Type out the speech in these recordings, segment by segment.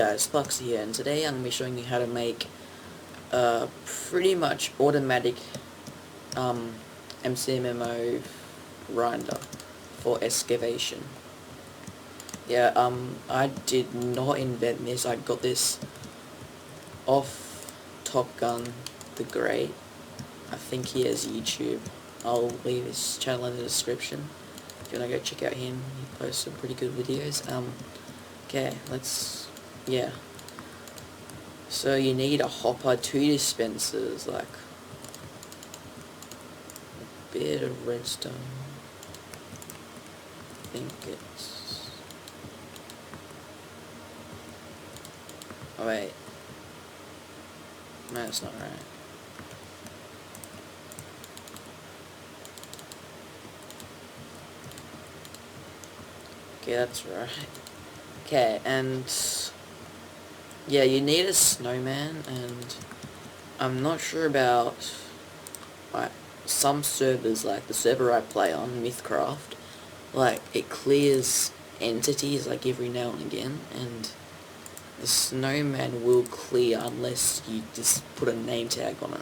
guys, Sparks here, and today I'm going to be showing you how to make a pretty much automatic Mcmmo grinder for excavation. Yeah, I did not invent this. I got this off Top Gun the Great. I think he has YouTube. I'll leave his channel in the description if you want to go check out him. He posts some pretty good videos. Okay, yeah. So you need a hopper, 2 dispensers, like a bit of redstone. I think it's... Oh wait. No, that's not right. Okay, that's right. Okay, and yeah, you need a snowman, and I'm not sure about some servers, like the server I play on, Mythcraft, like it clears entities like every now and again, and the snowman will clear unless you just put a name tag on it.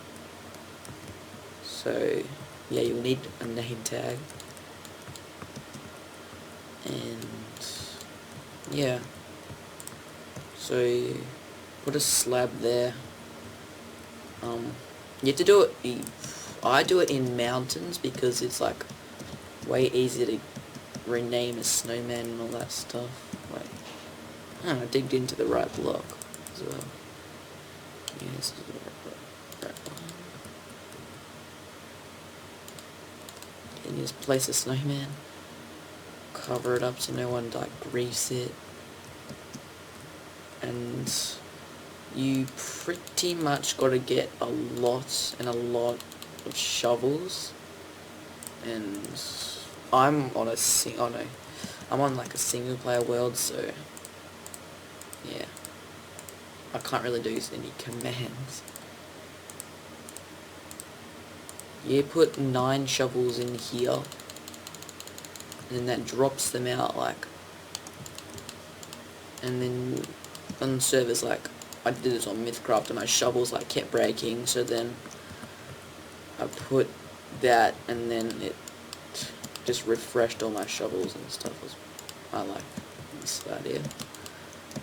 So yeah, you'll need a name tag, and yeah, so you put a slab there. You have to do it, I do it in mountains because it's like way easier to rename a snowman and all that stuff. Wait, I digged into the right block as well. Yeah, this is the right one. And you just place a snowman, cover it up so no one like griefs it, and you pretty much got to get a lot of shovels. And I'm on I'm on like a single player world, so yeah, I can't really do any commands. You put 9 shovels in here, and then that drops them out, like, and then on servers, like, I did this on Mythcraft and my shovels like kept breaking, so then I put that, and then it just refreshed all my shovels and stuff. I like this idea.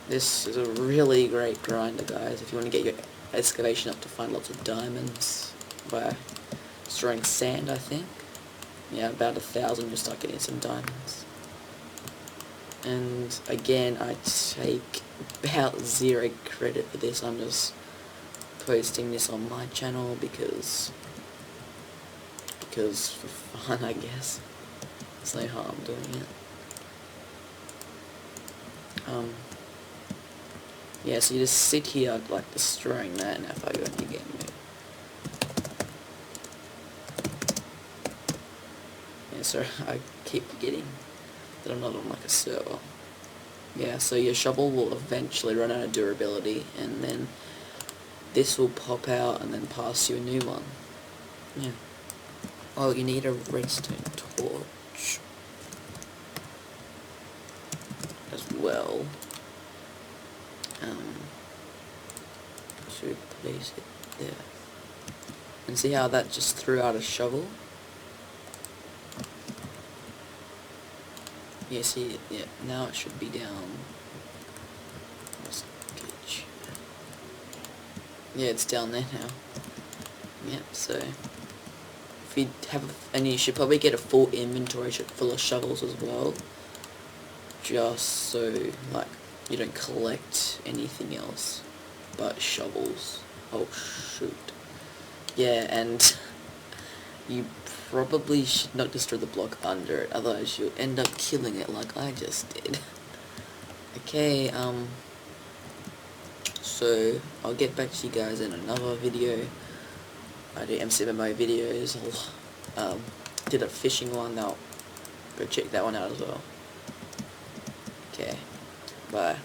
This is a really great grinder, guys, if you want to get your excavation up to find lots of diamonds by destroying sand, I think. Yeah, about 1,000 you start getting some diamonds. And again, I take about 0 credit for this. I'm just posting this on my channel because for fun, I guess. There's no harm doing it. Yeah, so you just sit here like destroying that, and if I go into game mode. Yeah, so I keep forgetting that I'm not on like a server. Yeah, so your shovel will eventually run out of durability, and then this will pop out and then pass you a new one. Yeah. Oh, you need a redstone torch as well. So place it there. And see how that just threw out a shovel? Yeah, see, yeah, now it should be down. Yeah, it's down there now. Yep, so if you have, and you should probably get a full inventory full of shovels as well, just so like you don't collect anything else but shovels. Oh shoot. Yeah, and you probably should not destroy the block under it, otherwise you'll end up killing it like I just did. Okay, so I'll get back to you guys in another video. I do Mcmmo videos. Did a fishing one, now go check that one out as well. Okay, bye.